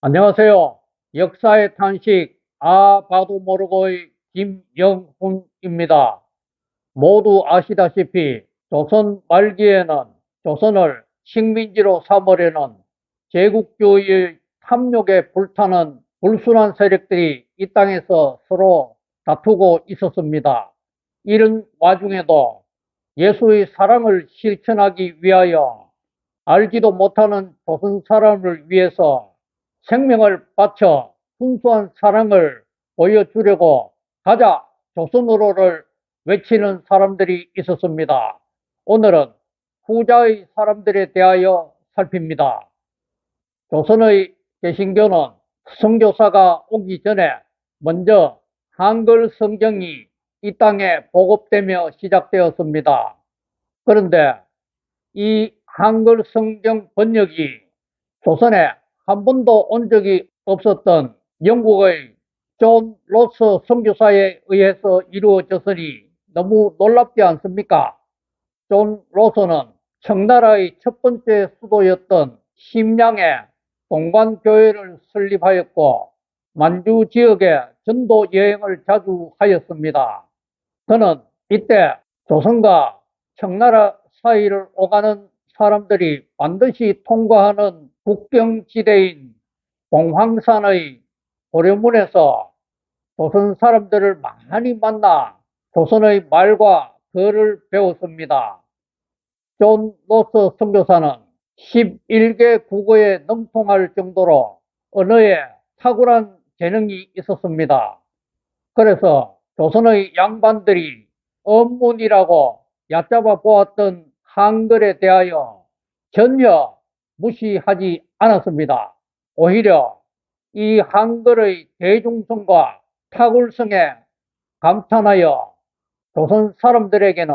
안녕하세요. 역사의 탄식, 봐도 모르고의 김영훈입니다. 모두 아시다시피 조선 말기에는 조선을 식민지로 삼으려는 제국주의의 탐욕에 불타는 불순한 세력들이 이 땅에서 서로 다투고 있었습니다. 이런 와중에도 예수의 사랑을 실천하기 위하여 알지도 못하는 조선 사람을 위해서 생명을 바쳐 순수한 사랑을 보여주려고 가자 조선으로를 외치는 사람들이 있었습니다. 오늘은 후자의 사람들에 대하여 살핍니다. 조선의 개신교는 선교사가 오기 전에 먼저 한글 성경이 이 땅에 보급되며 시작되었습니다. 그런데 이 한글 성경 번역이 조선에 한 번도 온 적이 없었던 영국의 존 로스 선교사에 의해서 이루어졌으니 너무 놀랍지 않습니까? 존 로스는 청나라의 첫 번째 수도였던 심양에 동관교회를 설립하였고 만주 지역에 전도 여행을 자주 하였습니다. 그는 이때 조선과 청나라 사이를 오가는 사람들이 반드시 통과하는 국경지대인 봉황산의 보려문에서 조선 사람들을 많이 만나 조선의 말과 글을 배웠습니다. 존 로스 선교사는 11개 국어에 능통할 정도로 언어에 탁월한 재능이 있었습니다. 그래서 조선의 양반들이 언문이라고 얕잡아 보았던 한글에 대하여 전혀 무시하지 않았습니다. 오히려 이 한글의 대중성과 탁월성에 감탄하여 조선 사람들에게는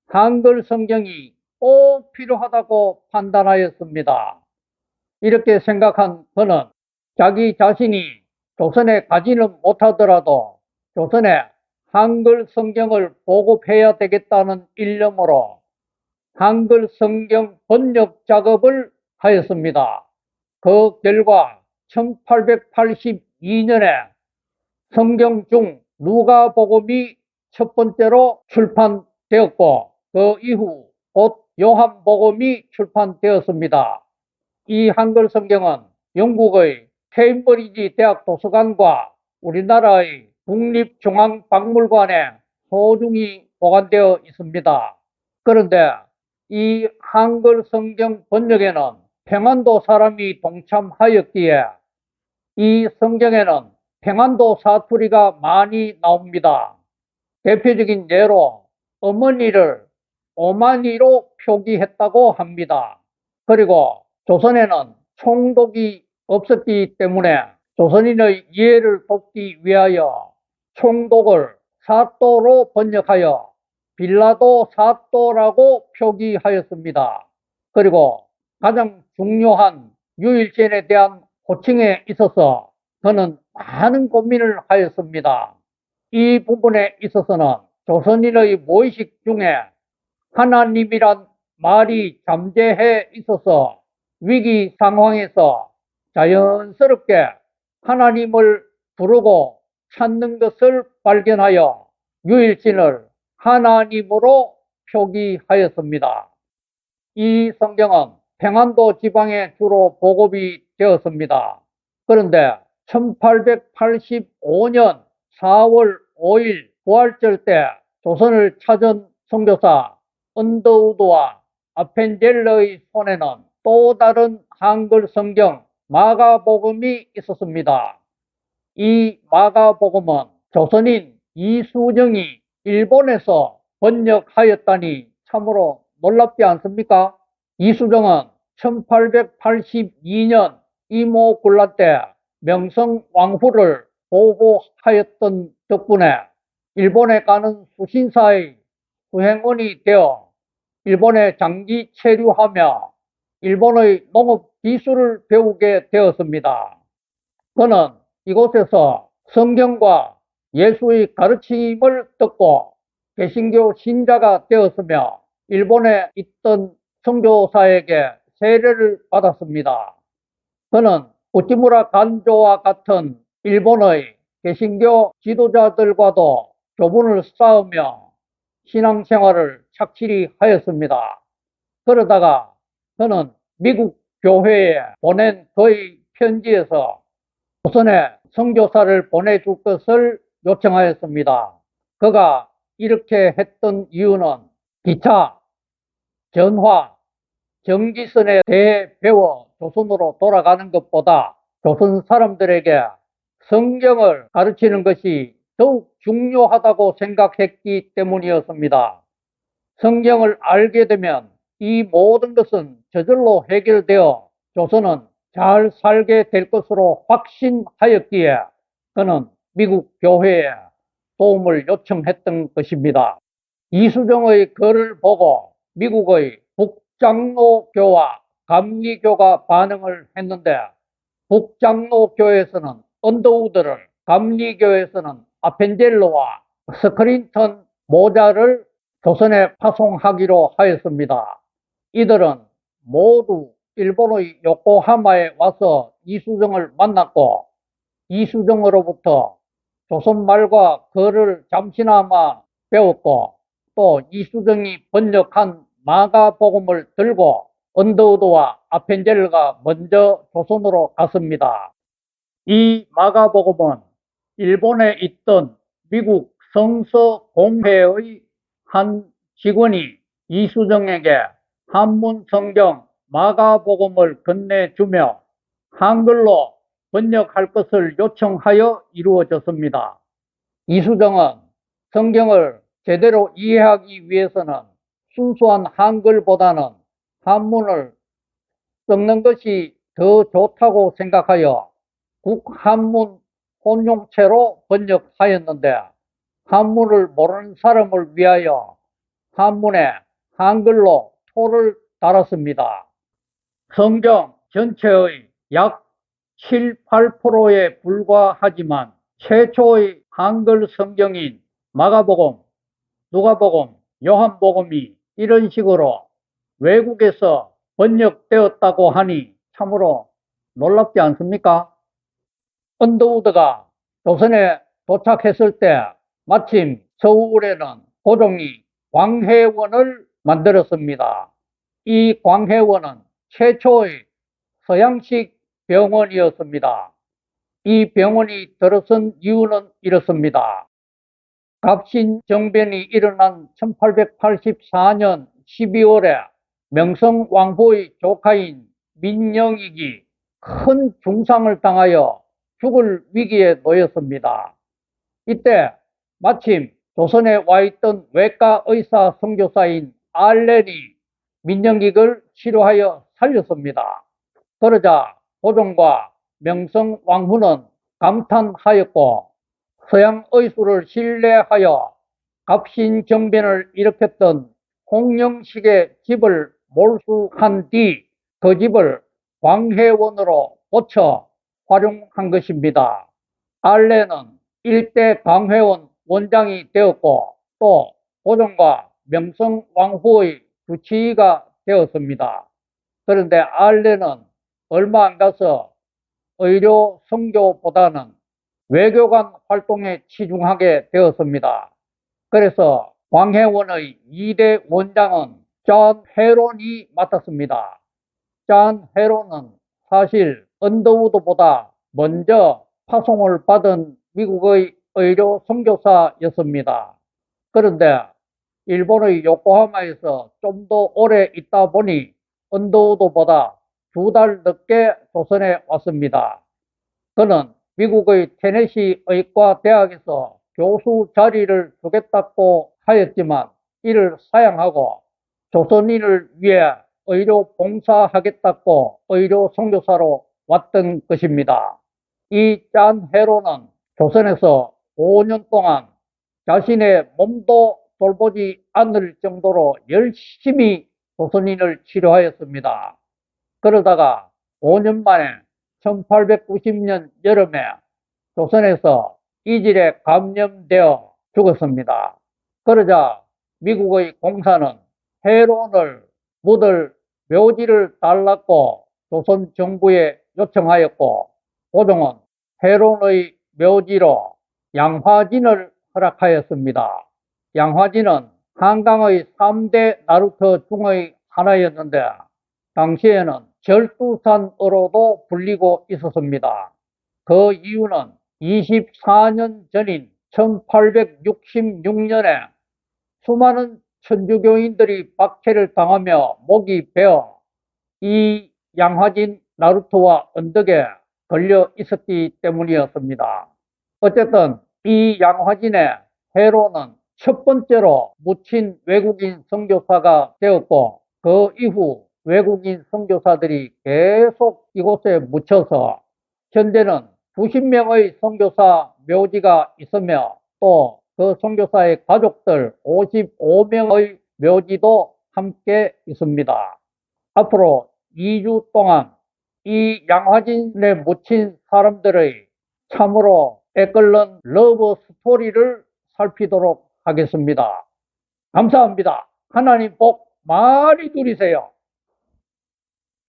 한글 성경이 꼭 필요하다고 판단하였습니다. 이렇게 생각한 그는 자기 자신이 조선에 가지는 못하더라도 조선에 한글 성경을 보급해야 되겠다는 일념으로 한글 성경 번역 작업을 하였습니다. 그 결과 1882년에 성경 중 누가복음이 첫 번째로 출판되었고 그 이후 곧 요한복음이 출판되었습니다. 이 한글 성경은 영국의 케임브리지 대학 도서관과 우리나라의 국립중앙박물관에 소중히 보관되어 있습니다. 그런데 이 한글 성경 번역에는 평안도 사람이 동참하였기에 이 성경에는 평안도 사투리가 많이 나옵니다. 대표적인 예로 어머니를 오마니로 표기했다고 합니다. 그리고 조선에는 총독이 없었기 때문에 조선인의 이해를 돕기 위하여 총독을 사또로 번역하여 빌라도 사또라고 표기하였습니다. 그리고 가장 중요한 유일신에 대한 호칭에 있어서 그는 많은 고민을 하였습니다. 이 부분에 있어서는 조선인의 무의식 중에 하나님이란 말이 잠재해 있어서 위기 상황에서 자연스럽게 하나님을 부르고 찾는 것을 발견하여 유일신을 하나님으로 표기하였습니다. 이 성경은 평안도 지방에 주로 보급이 되었습니다. 그런데 1885년 4월 5일 부활절 때 조선을 찾은 선교사 언더우드와 아펜젤러의 손에는 또 다른 한글 성경 마가복음이 있었습니다. 이 마가복음은 조선인 이수정이 일본에서 번역하였다니 참으로 놀랍지 않습니까? 이수정은 1882년 이모군란 때 명성왕후를 보호하였던 덕분에 일본에 가는 수신사의 수행원이 되어 일본에 장기 체류하며 일본의 농업 기술을 배우게 되었습니다. 그는 이곳에서 성경과 예수의 가르침을 듣고 개신교 신자가 되었으며 일본에 있던 선교사에게 세례를 받았습니다. 그는 우찌무라 간조와 같은 일본의 개신교 지도자들과도 교분을 쌓으며 신앙생활을 착실히 하였습니다. 그러다가 그는 미국 교회에 보낸 그의 편지에서 조선에 선교사를 보내줄 것을 요청하였습니다. 그가 이렇게 했던 이유는 기차, 전화, 전기선에 대해 배워 조선으로 돌아가는 것보다 조선 사람들에게 성경을 가르치는 것이 더욱 중요하다고 생각했기 때문이었습니다. 성경을 알게 되면 이 모든 것은 저절로 해결되어 조선은 잘 살게 될 것으로 확신하였기에 그는 미국 교회에 도움을 요청했던 것입니다. 이수정의 글을 보고 미국의 북장로교와 감리교가 반응을 했는데 북장로교에서는 언더우드를, 감리교에서는 아펜젤러와 스크린턴 모자를 조선에 파송하기로 하였습니다. 이들은 모두 일본의 요코하마에 와서 이수정을 만났고 이수정으로부터 조선말과 글을 잠시나마 배웠고 또 이수정이 번역한 마가복음을 들고 언더우드와 아펜젤러가 먼저 조선으로 갔습니다. 이 마가복음은 일본에 있던 미국 성서공회의 한 직원이 이수정에게 한문 성경 마가복음을 건네주며 한글로 번역할 것을 요청하여 이루어졌습니다. 이수정은 성경을 제대로 이해하기 위해서는 순수한 한글보다는 한문을 섞는 것이 더 좋다고 생각하여 국한문 혼용체로 번역하였는데 한문을 모르는 사람을 위하여 한문에 한글로 토를 달았습니다. 성경 전체의 약 7, 8%에 불과하지만 최초의 한글 성경인 마가복음, 누가복음, 요한복음이 이런 식으로 외국에서 번역되었다고 하니 참으로 놀랍지 않습니까? 언더우드가 조선에 도착했을 때 마침 서울에는 고종이 광해원을 만들었습니다. 이 광해원은 최초의 서양식 병원이었습니다. 이 병원이 들어선 이유는 이렇습니다. 갑신정변이 일어난 1884년 12월에 명성왕후의 조카인 민영익이 큰 중상을 당하여 죽을 위기에 놓였습니다. 이때 마침 조선에 와 있던 외과 의사 선교사인 알렌이 민영익을 치료하여 살렸습니다. 그러자 고종과 명성왕후는 감탄하였고 서양 의술을 신뢰하여 갑신정변을 일으켰던 홍영식의 집을 몰수한 뒤 그 집을 광해원으로 고쳐 활용한 것입니다. 알렌은 일대 광해원 원장이 되었고 또 고종과 명성왕후의 주치의가 되었습니다. 그런데 알렌은 얼마 안 가서 의료 선교보다는 외교관 활동에 치중하게 되었습니다. 그래서 광해원의 2대 원장은 존 헤론이 맡았습니다. 존 헤론은 사실 언더우드보다 먼저 파송을 받은 미국의 의료 선교사였습니다. 그런데 일본의 요코하마에서 좀 더 오래 있다 보니 언더우드보다 2달 늦게 조선에 왔습니다. 그는 미국의 테네시 의과대학에서 교수 자리를 주겠다고 하였지만 이를 사양하고 조선인을 위해 의료 봉사하겠다고 의료 선교사로 왔던 것입니다. 이 존 헤로는 조선에서 5년 동안 자신의 몸도 돌보지 않을 정도로 열심히 조선인을 치료하였습니다. 그러다가 5년 만에 1890년 여름에 조선에서 이질에 감염되어 죽었습니다. 그러자 미국의 공사는 헤론을 묻을 묘지를 달라고 조선 정부에 요청하였고 고종은 해론의 묘지로 양화진을 허락하였습니다. 양화진은 한강의 3대 나루터 중의 하나였는데 당시에는 절두산으로도 불리고 있었습니다. 그 이유는 24년 전인 1866년에 수많은 천주교인들이 박해를 당하며 목이 베어 이 양화진 나루터와 언덕에 걸려 있었기 때문이었습니다. 어쨌든 이 양화진에 해로는 첫 번째로 묻힌 외국인 선교사가 되었고 그 이후 외국인 선교사들이 계속 이곳에 묻혀서 현재는 90명의 선교사 묘지가 있으며 또 그 선교사의 가족들 55명의 묘지도 함께 있습니다. 앞으로 2주 동안 이 양화진에 묻힌 사람들의 참으로 애끓는 러브 스토리를 살피도록 하겠습니다. 감사합니다. 하나님 복 많이 누리세요.